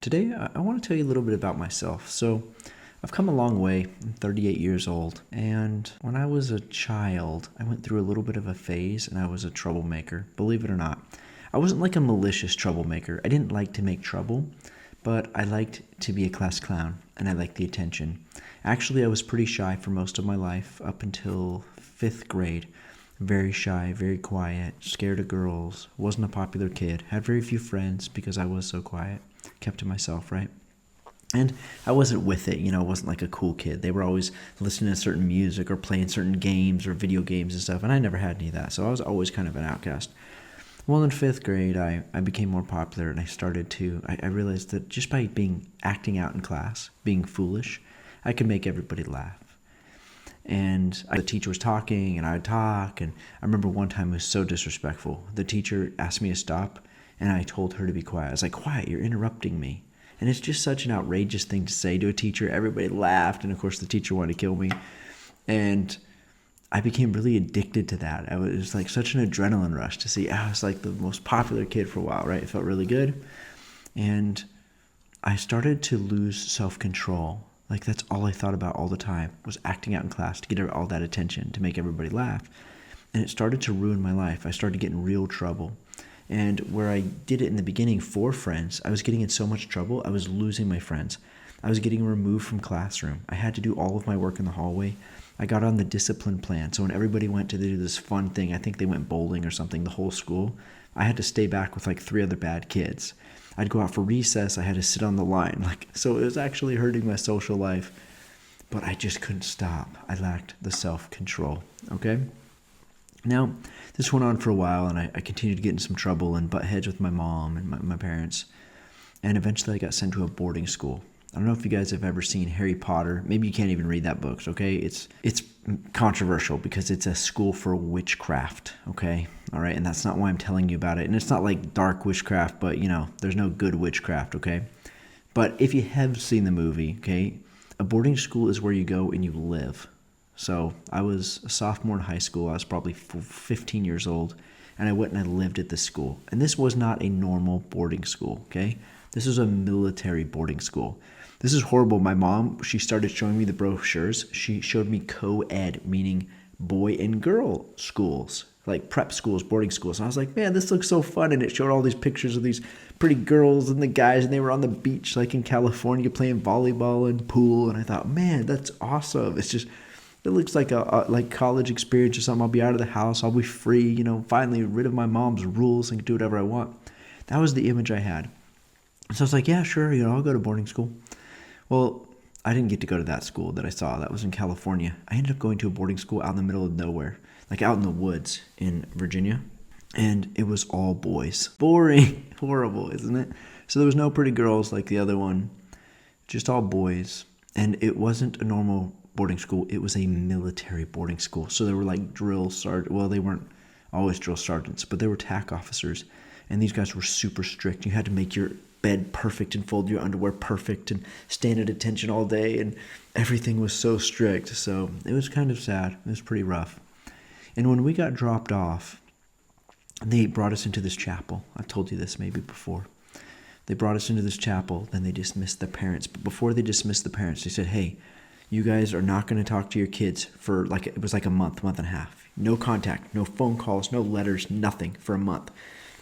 Today, I want to tell you a little bit about myself. So, I've come a long way. I'm 38 years old. And when I was a child, I went through a little bit of a phase and I was a troublemaker, believe it or not. I wasn't like a malicious troublemaker. I didn't like to make trouble, but I liked to be a class clown and I liked the attention. Actually, I was pretty shy for most of my life up until fifth grade. Very shy, very quiet, scared of girls, wasn't a popular kid, had very few friends because I was so quiet, kept to myself, right? And I wasn't with it, I wasn't like a cool kid. They were always listening to certain music or playing certain games or video games and stuff, and I never had any of that, so I was always kind of an outcast. Well, in fifth grade, I became more popular, and I realized that just by acting out in class, being foolish, I could make everybody laugh. And the teacher was talking, and I would talk, and I remember one time it was so disrespectful. The teacher asked me to stop, and I told her to be quiet. I was like, quiet, you're interrupting me. And it's just such an outrageous thing to say to a teacher. Everybody laughed, and of course the teacher wanted to kill me. And I became really addicted to that. It was like such an adrenaline rush to see. I was like the most popular kid for a while, right? It felt really good. And I started to lose self-control. Like that's all I thought about all the time was acting out in class to get all that attention, to make everybody laugh. And it started to ruin my life. I started getting in real trouble. And where I did it in the beginning for friends, I was getting in so much trouble, I was losing my friends. I was getting removed from classroom. I had to do all of my work in the hallway. I got on the discipline plan. So when everybody went to do this fun thing, I think they went bowling or something, the whole school, I had to stay back with like 3 other bad kids. I'd go out for recess. I had to sit on the line. So it was actually hurting my social life, but I just couldn't stop. I lacked the self-control, okay? Now, this went on for a while, and I continued to get in some trouble and butt heads with my mom and my parents, and eventually I got sent to a boarding school. I don't know if you guys have ever seen Harry Potter. Maybe you can't even read that book, okay? It's controversial because it's a school for witchcraft, okay? All right, and that's not why I'm telling you about it. And it's not like dark witchcraft, but, there's no good witchcraft, okay? But if you have seen the movie, okay, a boarding school is where you go and you live. So I was a sophomore in high school. I was probably 15 years old, and I went and I lived at this school. And this was not a normal boarding school, okay? This was a military boarding school. This is horrible. My mom, she started showing me the brochures. She showed me co-ed, meaning boy and girl schools, like prep schools, boarding schools. And I was like, man, this looks so fun. And it showed all these pictures of these pretty girls and the guys, and they were on the beach, like in California, playing volleyball and pool. And I thought, man, that's awesome. It looks like a like college experience or something. I'll be out of the house. I'll be free, finally rid of my mom's rules and do whatever I want. That was the image I had. So I was like, yeah, sure, I'll go to boarding school. Well, I didn't get to go to that school that I saw. That was in California. I ended up going to a boarding school out in the middle of nowhere, like out in the woods in Virginia. And it was all boys. Boring. Horrible, isn't it? So there was no pretty girls like the other one. Just all boys. And it wasn't a normal boarding school. It was a military boarding school. So there were like drill sergeants. Well, they weren't always drill sergeants, but they were TAC officers. And these guys were super strict. You had to make your bed perfect and fold your underwear perfect and stand at attention all day, and everything was so strict. So it was kind of sad. It was pretty rough. And when we got dropped off, they brought us into this chapel. I've told you this maybe before. They brought us into this chapel, then they dismissed the parents. But before they dismissed the parents, they said, hey, you guys are not going to talk to your kids for it was like a month and a half. No contact, no phone calls, no letters, nothing for a month.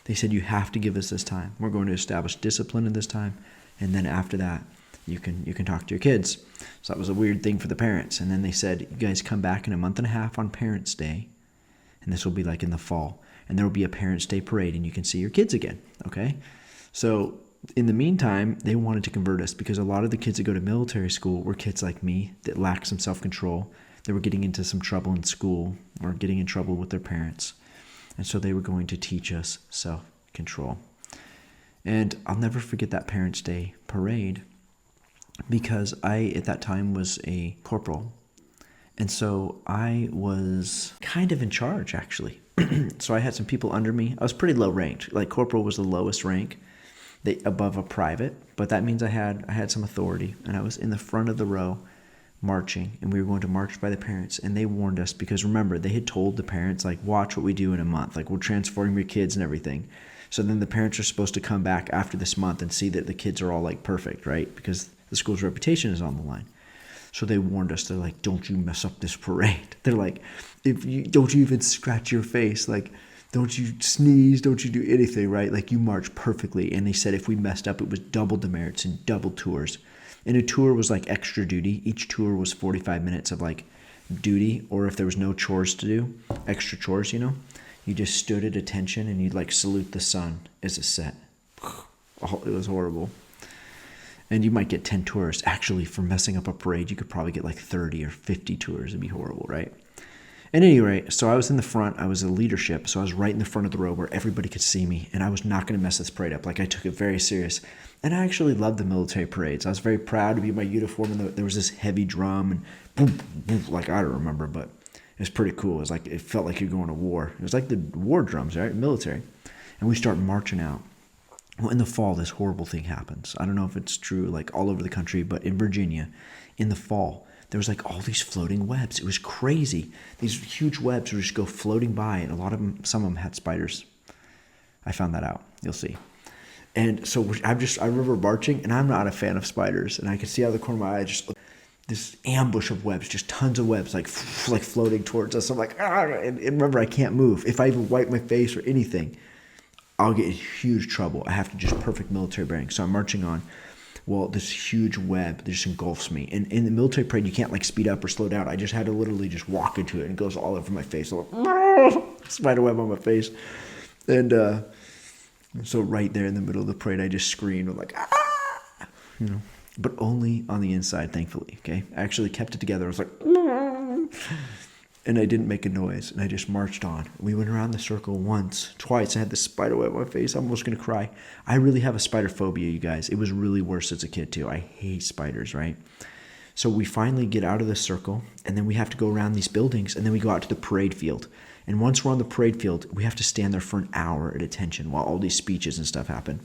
They said, you have to give us this time. We're going to establish discipline in this time. And then after that, you can talk to your kids. So that was a weird thing for the parents. And then they said, you guys come back in a month and a half on Parents' Day. And this will be like in the fall. And there will be a Parents' Day parade and you can see your kids again. Okay? So in the meantime, they wanted to convert us because a lot of the kids that go to military school were kids like me that lacked some self-control. They were getting into some trouble in school or getting in trouble with their parents. And so they were going to teach us self-control. And I'll never forget that Parents' Day parade because I, at that time, was a corporal. And so I was kind of in charge, actually. So I had some people under me. I was pretty low ranked. Like corporal was the lowest rank above a private. But that means I had some authority. And I was in the front of the row marching, and we were going to march by the parents, and they warned us because remember, they had told the parents, like, watch what we do in a month, like we'll transform your kids and everything. So then the parents are supposed to come back after this month and see that the kids are all like perfect, right? Because the school's reputation is on the line. So they warned us. They're like, don't you mess up this parade. They're like, if you don't you even scratch your face, like, don't you sneeze, don't you do anything, right? Like, you march perfectly. And they said if we messed up, it was double demerits and double tours. And a tour was like extra duty. Each tour was 45 minutes of like duty, or if there was no chores to do, extra chores, you know, you just stood at attention and you'd like salute the sun as a set. Oh, it was horrible. And you might get 10 tours. Actually, for messing up a parade, you could probably get like 30 or 50 tours. It'd be horrible, right? At any rate, so I was in the front. I was a leadership, so I was right in the front of the row where everybody could see me, and I was not going to mess this parade up. Like, I took it very serious. And I actually loved the military parades. I was very proud to be in my uniform, and there was this heavy drum, and boom, boom, like, I don't remember, but it was pretty cool. It was like, it felt like you're going to war. It was like the war drums, right? Military. And we start marching out. Well, in the fall, this horrible thing happens. I don't know if it's true like all over the country, but in Virginia, in the fall, there was like all these floating webs. It was crazy. These huge webs would just go floating by, and some of them had spiders. I found that out. You'll see. And so I remember marching, and I'm not a fan of spiders, and I could see out of the corner of my eye just this ambush of webs, just tons of webs, like floating towards us. I'm like, and remember, I can't move. If I even wipe my face or anything, I'll get in huge trouble. I have to just perfect military bearing. So I'm marching on. Well, this huge web that just engulfs me. And in the military parade, you can't like speed up or slow down. I just had to literally just walk into it, and it goes all over my face. I'm like, spider web on my face. And so right there in the middle of the parade, I just screamed. I'm like, ah! You know, but only on the inside, thankfully. Okay, I actually kept it together. I was like, and I didn't make a noise, and I just marched on. We went around the circle once, twice. I had this spider web on my face. I'm almost going to cry. I really have a spider phobia, you guys. It was really worse as a kid, too. I hate spiders, right? So we finally get out of the circle, and then we have to go around these buildings, and then we go out to the parade field. And once we're on the parade field, we have to stand there for an hour at attention while all these speeches and stuff happen.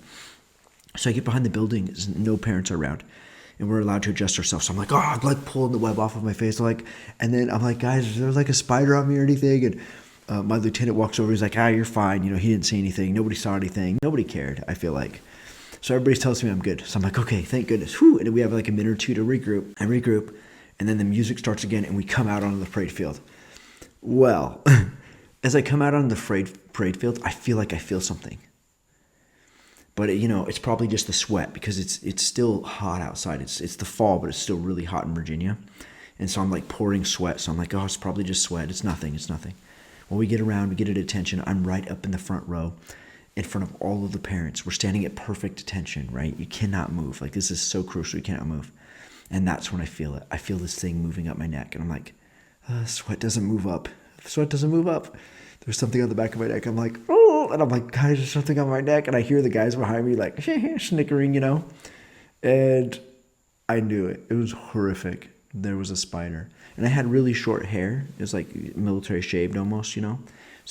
So I get behind the building, no parents are around, and we're allowed to adjust ourselves. So I'm like, I'm like pulling the web off of my face. And then I'm like, guys, is there like a spider on me or anything? And my lieutenant walks over. He's like, you're fine. You know, he didn't see anything. Nobody saw anything. Nobody cared, I feel like. So everybody tells me I'm good. So I'm like, okay, thank goodness. Whew. And then we have like a minute or two to regroup. I regroup, and then the music starts again, and we come out onto the parade field. Well, as I come out on the parade field, I feel like I feel something. But it's probably just the sweat, because it's still hot outside. It's the fall, but it's still really hot in Virginia. And so I'm like pouring sweat. So I'm like, it's probably just sweat. It's nothing. Well, we get around, we get at attention. I'm right up in the front row in front of all of the parents. We're standing at perfect attention, right? You cannot move. Like, this is so crucial. You cannot move. And that's when I feel it. I feel this thing moving up my neck. And I'm like, sweat doesn't move up. Sweat doesn't move up. There's something on the back of my neck. I'm like, and I'm like, guys, there's something on my neck. And I hear the guys behind me like snickering, and I knew it. It was horrific. There was a spider, and I had really short hair. It was like military shaved almost, so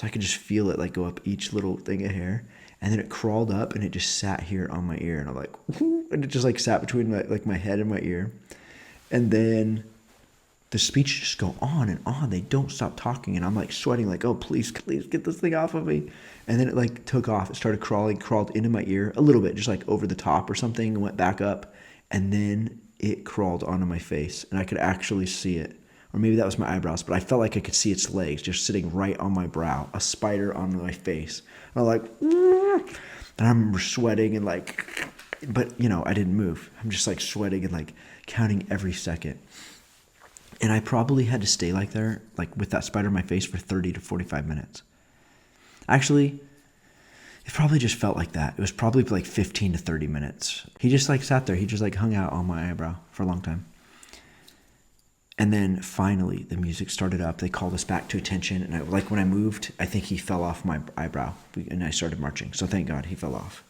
I could just feel it like go up each little thing of hair. And then it crawled up, and it just sat here on my ear. And I'm like, and it just like sat between my head and my ear. And then the speech just go on and on. They don't stop talking. And I'm like sweating, like, oh, please get this thing off of me. And then it like took off. It started crawled into my ear a little bit, just like over the top or something, and went back up. And then it crawled onto my face, and I could actually see it. Or maybe that was my eyebrows, but I felt like I could see its legs just sitting right on my brow, a spider on my face. And I'm like, and I'm sweating and like, but I didn't move. I'm just like sweating and like counting every second. And I probably had to stay like with that spider in my face for 30 to 45 minutes. Actually, it probably just felt like that. It was probably like 15 to 30 minutes. He just like sat there. He just like hung out on my eyebrow for a long time. And then finally the music started up. They called us back to attention. And when I moved, I think he fell off my eyebrow, and I started marching. So thank God he fell off.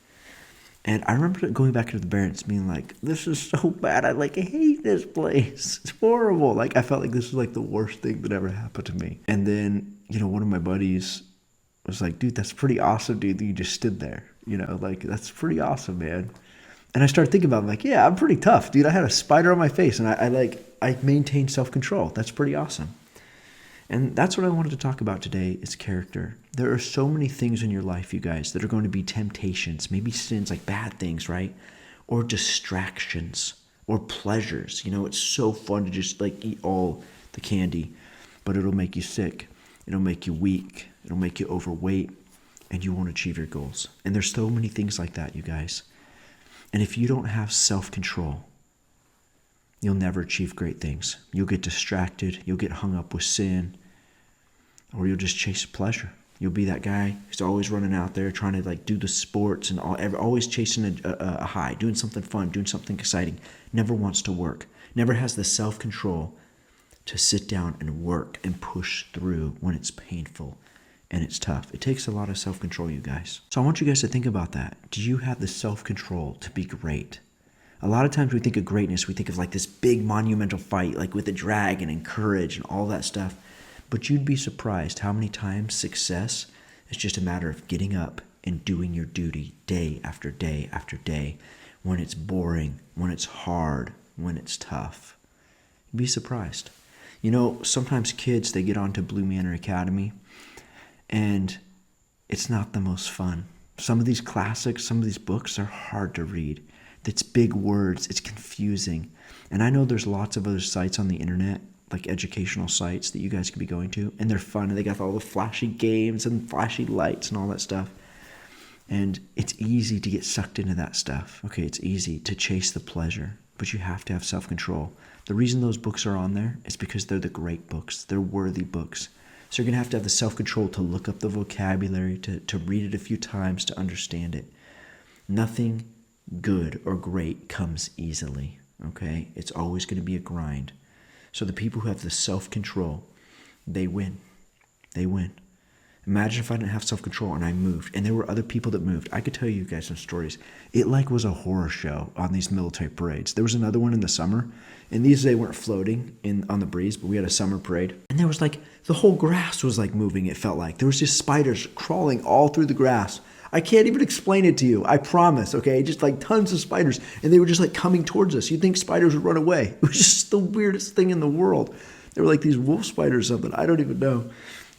And I remember going back to the parents being like, this is so bad. I hate this place. It's horrible. Like, I felt like this was like the worst thing that ever happened to me. And then, one of my buddies was like, dude, that's pretty awesome, dude, that you just stood there. That's pretty awesome, man. And I started thinking about it, like, yeah, I'm pretty tough, dude. I had a spider on my face, and I maintained self-control. That's pretty awesome. And that's what I wanted to talk about today is character. There are so many things in your life, you guys, that are going to be temptations, maybe sins, like bad things, right? Or distractions or pleasures. It's so fun to just like eat all the candy, but it'll make you sick. It'll make you weak. It'll make you overweight, and you won't achieve your goals. And there's so many things like that, you guys. And if you don't have self-control, you'll never achieve great things. You'll get distracted. You'll get hung up with sin, or you'll just chase pleasure. You'll be that guy who's always running out there trying to like do the sports and always chasing a high, doing something fun, doing something exciting. Never wants to work. Never has the self-control to sit down and work and push through when it's painful and it's tough. It takes a lot of self-control, you guys. So I want you guys to think about that. Do you have the self-control to be great? A lot of times we think of greatness, we think of like this big monumental fight, like with a dragon and courage and all that stuff. But you'd be surprised how many times success is just a matter of getting up and doing your duty day after day after day, when it's boring, when it's hard, when it's tough. You'd be surprised. Sometimes kids, they get onto Blue Manor Academy, and it's not the most fun. Some of these classics, some of these books are hard to read. It's big words, it's confusing. And I know there's lots of other sites on the internet, like educational sites that you guys could be going to, and they're fun, and they got all the flashy games and flashy lights and all that stuff. And it's easy to get sucked into that stuff. Okay, it's easy to chase the pleasure, but you have to have self-control. The reason those books are on there is because they're the great books. They're worthy books. So you're going to have the self-control to look up the vocabulary, to read it a few times, to understand it. Nothing good or great comes easily, okay? It's always going to be a grind. So the people who have the self-control, they win. They win. Imagine if I didn't have self-control and I moved, and there were other people that moved. I could tell you guys some stories. It was a horror show on these military parades. There was another one in the summer, and they weren't floating on the breeze, but we had a summer parade. And there was the whole grass was moving, it felt like. There was just spiders crawling all through the grass. I can't even explain it to you, I promise, okay? Just tons of spiders, and they were just coming towards us. You'd think spiders would run away. It was just the weirdest thing in the world. They were these wolf spiders or something, I don't even know.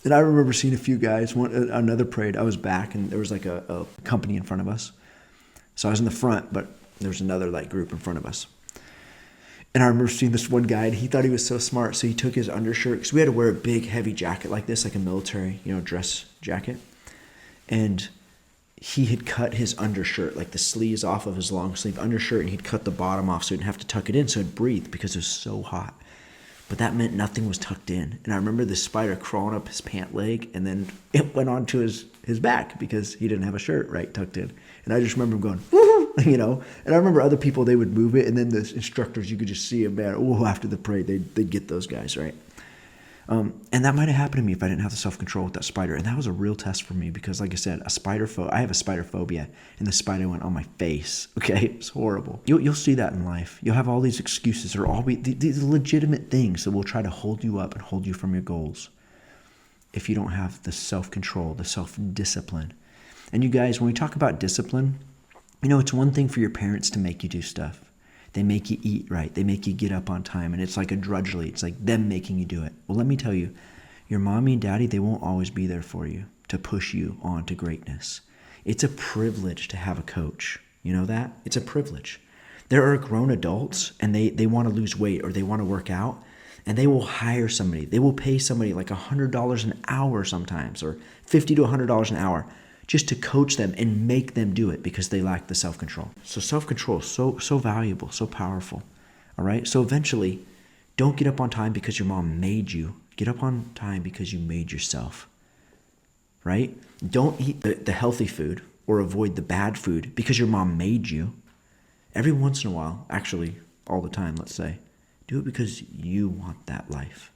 And I remember seeing a few guys, another parade, I was back, and there was a company in front of us. So I was in the front, but there was another group in front of us. And I remember seeing this one guy, and he thought he was so smart, so he took his undershirt, because we had to wear a big, heavy jacket like this, like a military, dress jacket. And he had cut his undershirt, the sleeves off of his long sleeve undershirt, and he'd cut the bottom off so he didn't have to tuck it in, so it'd breathe, because it was so hot. But that meant nothing was tucked in. And I remember this spider crawling up his pant leg, and then it went onto his back because he didn't have a shirt tucked in. And I just remember him going, woo, And I remember other people, they would move it, and then the instructors, you could just see them, man, after the parade, they'd get those guys, right? And that might have happened to me if I didn't have the self-control with that spider. And that was a real test for me because, like I said, I have a spider phobia, and the spider went on my face. Okay, it's horrible. You'll see that in life. You'll have all these excuses or these legitimate things that will try to hold you up and hold you from your goals if you don't have the self-control, the self-discipline. And you guys, when we talk about discipline, it's one thing for your parents to make you do stuff. They make you eat right. They make you get up on time. And it's like a drudgery. It's like them making you do it. Well, let me tell you, your mommy and daddy, they won't always be there for you to push you on to greatness. It's a privilege to have a coach. You know that? It's a privilege. There are grown adults, and they want to lose weight or they want to work out, and they will hire somebody. They will pay somebody $100 an hour sometimes, or $50 to $100 an hour, just to coach them and make them do it because they lack the self-control. So self-control is so valuable, so powerful. All right? So eventually, don't get up on time because your mom made you. Get up on time because you made yourself. Right? Don't eat the healthy food or avoid the bad food because your mom made you. Every once in a while, actually all the time, let's say, do it because you want that life.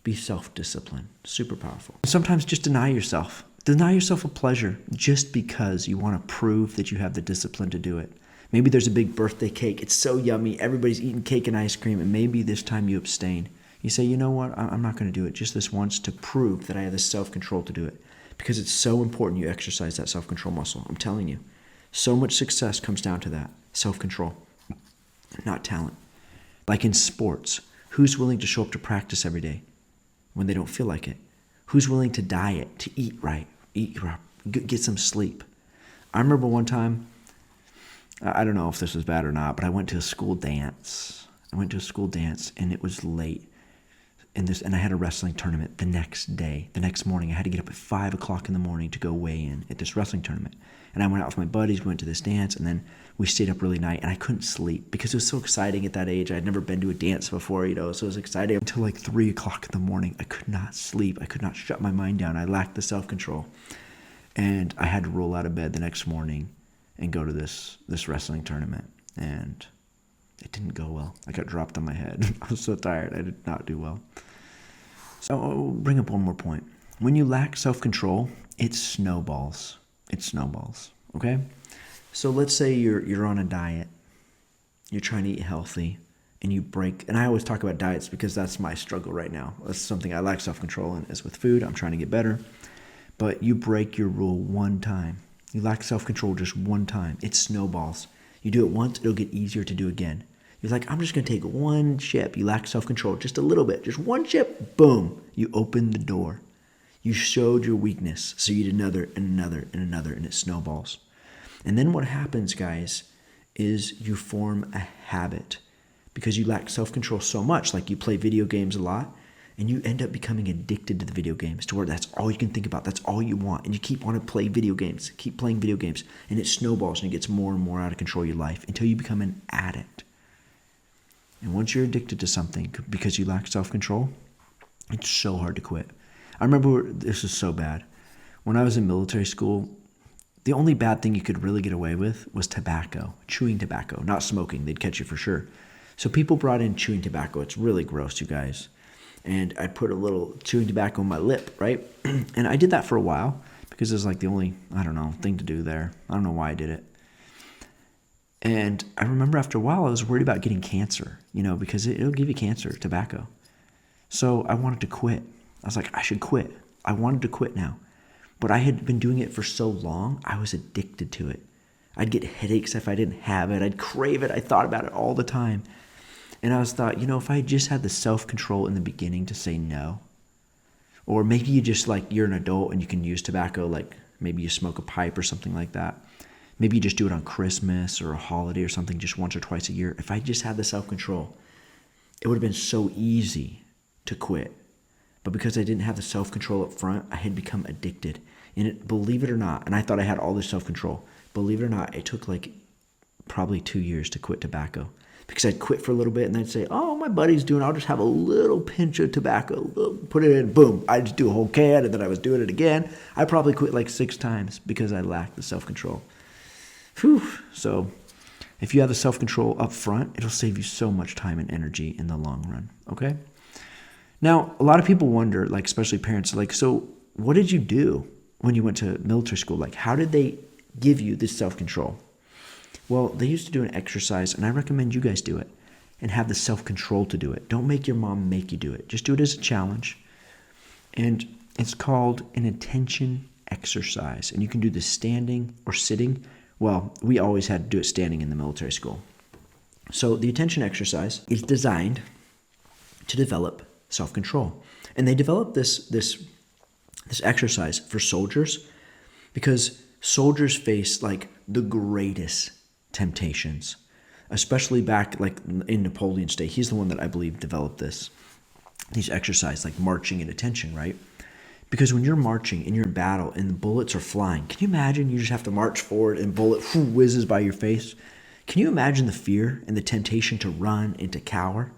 Be self-disciplined. Super powerful. Sometimes just deny yourself. Deny yourself a pleasure just because you want to prove that you have the discipline to do it. Maybe there's a big birthday cake. It's so yummy. Everybody's eating cake and ice cream, and maybe this time you abstain. You say, you know what? I'm not going to do it just this once to prove that I have the self-control to do it, because it's so important you exercise that self-control muscle. I'm telling you, so much success comes down to that, self-control, not talent. Like in sports, who's willing to show up to practice every day? when they don't feel like it? Who's willing to diet, to eat right, get some sleep? I remember one time, I don't know if this was bad or not, but I went to a school dance. And it was late. And I had a wrestling tournament the next day. The next morning, I had to get up at 5 o'clock in the morning to go weigh in at this wrestling tournament. And I went out with my buddies, we went to this dance, and then we stayed up really late, and I couldn't sleep because it was so exciting at that age. I'd never been to a dance before, so it was exciting until like 3 o'clock in the morning. I could not sleep. I could not shut my mind down. I lacked the self-control. And I had to roll out of bed the next morning and go to this wrestling tournament. And it didn't go well. I got dropped on my head. I was so tired. I did not do well. So I'll bring up one more point. When you lack self-control, it snowballs. Okay? So let's say you're on a diet. You're trying to eat healthy, and you break. And I always talk about diets because that's my struggle right now. That's something I lack self-control in, is with food. I'm trying to get better. But you break your rule one time. You lack self-control just one time. It snowballs. You do it once, it'll get easier to do again. You're like, I'm just going to take one chip. You lack self-control just a little bit. Just one chip. Boom. You opened the door. You showed your weakness. So you did another and another and another, and it snowballs. And then what happens, guys, is you form a habit because you lack self-control so much. Like you play video games a lot, and you end up becoming addicted to the video games to where that's all you can think about. That's all you want. And you keep wanting to play video games, keep playing video games. And it snowballs and it gets more and more out of control of your life until you become an addict. And once you're addicted to something because you lack self-control, it's so hard to quit. I remember, this is so bad. When I was in military school, the only bad thing you could really get away with was tobacco, chewing tobacco, not smoking. They'd catch you for sure. So people brought in chewing tobacco. It's really gross, you guys. And I put a little chewing tobacco on my lip, right? And I did that for a while because it was like the only, thing to do there. I don't know why I did it. And I remember after a while, I was worried about getting cancer, because it'll give you cancer, tobacco. So I wanted to quit. I was like, I should quit. I wanted to quit now. But I had been doing it for so long, I was addicted to it. I'd get headaches if I didn't have it. I'd crave it. I thought about it all the time. And I thought, if I just had the self-control in the beginning to say no, or maybe you just you're an adult and you can use tobacco, like maybe you smoke a pipe or something like that. Maybe you just do it on Christmas or a holiday or something just once or twice a year. If I just had the self-control, it would have been so easy to quit. But because I didn't have the self-control up front, I had become addicted. And believe it or not, and I thought I had all this self-control. Believe it or not, it took probably 2 years to quit tobacco. Because I'd quit for a little bit and I'd say, oh, my buddy's doing it. I'll just have a little pinch of tobacco. Put it in, boom. I'd just do a whole can and then I was doing it again. I probably quit 6 times because I lacked the self-control. Whew. So if you have the self-control up front, it'll save you so much time and energy in the long run, okay? Now, a lot of people wonder, especially parents, so what did you do when you went to military school? How did they give you this self-control? Well, they used to do an exercise, and I recommend you guys do it and have the self-control to do it. Don't make your mom make you do it. Just do it as a challenge. And it's called an attention exercise. And you can do this standing or sitting. Well, we always had to do it standing in the military school. So the attention exercise is designed to develop self-control. And they developed this exercise for soldiers because soldiers face the greatest temptations, especially back in Napoleon's day. He's the one that I believe developed these exercises marching and attention, right? Because when you're marching and you're in battle and the bullets are flying, can you imagine you just have to march forward and bullet whizzes by your face? Can you imagine the fear and the temptation to run and to cower?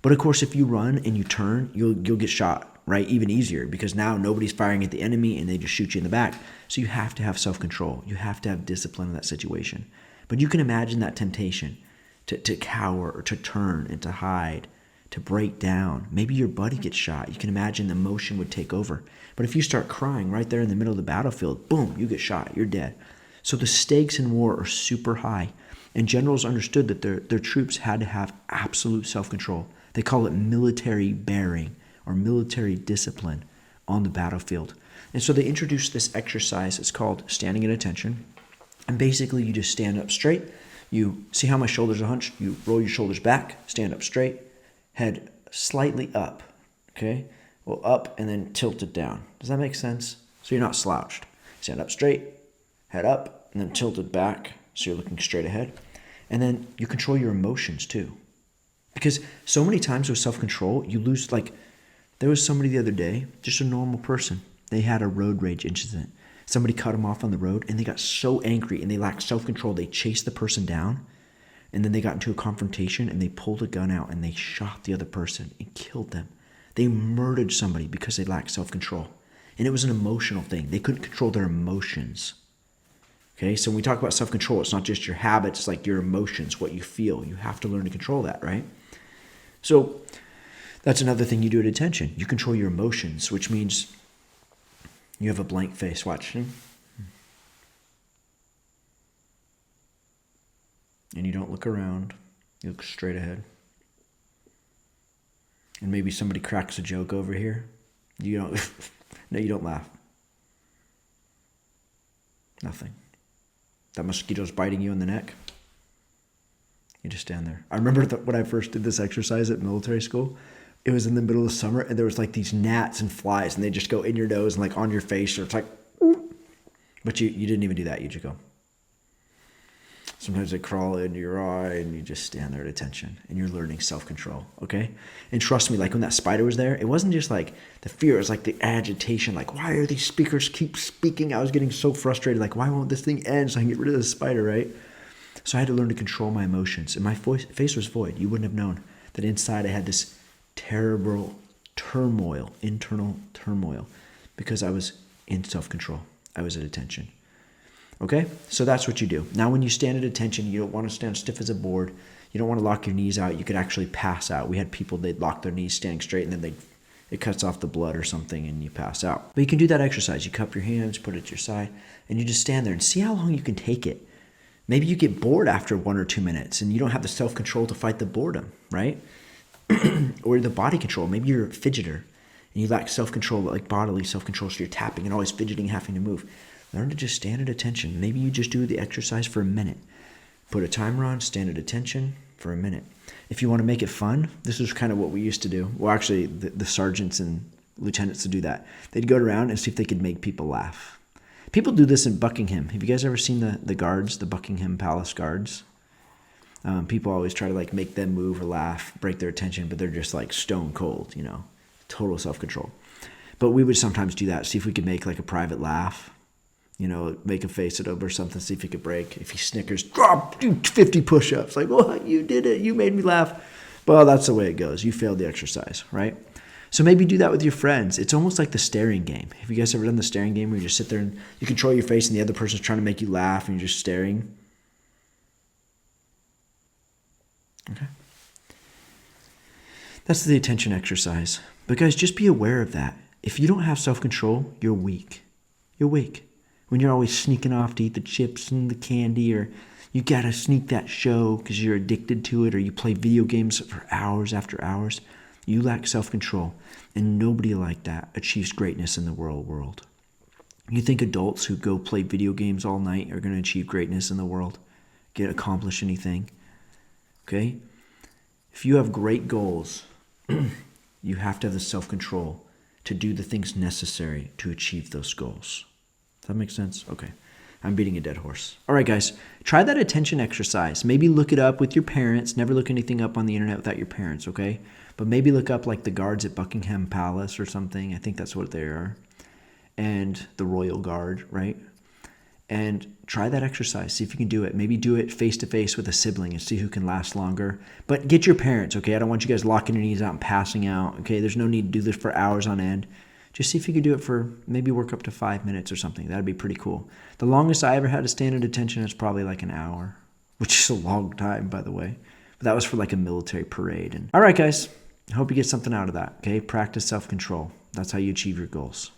But of course, if you run and you turn, you'll get shot, right? Even easier because now nobody's firing at the enemy and they just shoot you in the back. So you have to have self-control. You have to have discipline in that situation. But you can imagine that temptation to cower or to turn and to hide, to break down. Maybe your buddy gets shot. You can imagine the emotion would take over. But if you start crying right there in the middle of the battlefield, boom, you get shot. You're dead. So the stakes in war are super high. And generals understood that their troops had to have absolute self-control. They call it military bearing or military discipline on the battlefield. And so they introduced this exercise. It's called standing at attention. And basically you just stand up straight. You see how my shoulders are hunched. You roll your shoulders back, stand up straight, head slightly up, okay? Well, up and then tilted down. Does that make sense? So you're not slouched. Stand up straight, head up, and then tilted back so you're looking straight ahead. And then you control your emotions too. Because so many times with self-control, you lose, like, there was somebody the other day, just a normal person. They had a road rage incident. Somebody cut them off on the road, and they got so angry, and they lacked self-control, they chased the person down, and then they got into a confrontation, and they pulled a gun out, and they shot the other person and killed them. They murdered somebody because they lacked self-control. And it was an emotional thing. They couldn't control their emotions. Okay, so when we talk about self-control, it's not just your habits, it's like your emotions, what you feel. You have to learn to control that, right? So that's another thing you do at attention. You control your emotions, which means you have a blank face. Watch. And you don't look around. You look straight ahead. And maybe somebody cracks a joke over here. You don't. No, you don't laugh. Nothing. That mosquito's biting you in the neck. You just stand there. I remember when I first did this exercise at military school, it was in the middle of the summer, and there was like these gnats and flies, and they just go in your nose and like on your face, or it's like, but you didn't even do that. You just go. Sometimes they crawl into your eye, and you just stand there at attention, and you're learning self-control, okay? And trust me, like when that spider was there, it wasn't just like the fear, it was like the agitation, like, why are these speakers keep speaking? I was getting so frustrated, like, why won't this thing end so I can get rid of this spider, right? So I had to learn to control my emotions, and my face was void. You wouldn't have known that inside I had this terrible turmoil, internal turmoil, because I was in self-control. I was at attention. Okay, so that's what you do. Now when you stand at attention, you don't want to stand stiff as a board. You don't want to lock your knees out. You could actually pass out. We had people, they'd lock their knees standing straight, and then it cuts off the blood or something, and you pass out. But you can do that exercise. You cup your hands, put it to your side, and you just stand there and see how long you can take it. Maybe you get bored after 1 or 2 minutes, and you don't have the self-control to fight the boredom, right? Or the body control. Maybe you're a fidgeter, and you lack self-control, like bodily self-control, so you're tapping and always fidgeting, having to move. Learn to just stand at attention. Maybe you just do the exercise for a minute. Put a timer on, stand at attention for a minute. If you want to make it fun, this is kind of what we used to do. Well, actually, the sergeants and lieutenants would do that. They'd go around and see if they could make people laugh. People do this in Buckingham. Have you guys ever seen the guards, the Buckingham Palace guards? People always try to like make them move or laugh, break their attention, but they're just like stone cold, total self-control. But we would sometimes do that, see if we could make like a private laugh. Make him face it over or something, see if he could break. If he snickers, drop, do 50 push-ups. Like, oh, you did it. You made me laugh. Well, that's the way it goes. You failed the exercise, right? So maybe do that with your friends. It's almost like the staring game. Have you guys ever done the staring game where you just sit there and you control your face and the other person's trying to make you laugh and you're just staring? Okay. That's the attention exercise. But guys, just be aware of that. If you don't have self-control, you're weak. You're weak. When you're always sneaking off to eat the chips and the candy, or you gotta sneak that show because you're addicted to it, or you play video games for hours after hours, you lack self-control. And nobody like that achieves greatness in the real world. You think adults who go play video games all night are going to achieve greatness in the world? Accomplish anything? Okay? If you have great goals, you have to have the self-control to do the things necessary to achieve those goals. Does that make sense? Okay. I'm beating a dead horse. All right, guys. Try that attention exercise. Maybe look it up with your parents. Never look anything up on the internet without your parents, okay? But maybe look up like the guards at Buckingham Palace or something. I think that's what they are. And the Royal Guard, right? And try that exercise. See if you can do it. Maybe do it face-to-face with a sibling and see who can last longer. But get your parents, okay? I don't want you guys locking your knees out and passing out, okay? There's no need to do this for hours on end. Just see if you could do it for maybe work up to 5 minutes or something. That'd be pretty cool. The longest I ever had to stand at attention is probably like an hour, which is a long time, by the way. But that was for like a military parade. And all right, guys, I hope you get something out of that, okay? Practice self-control. That's how you achieve your goals.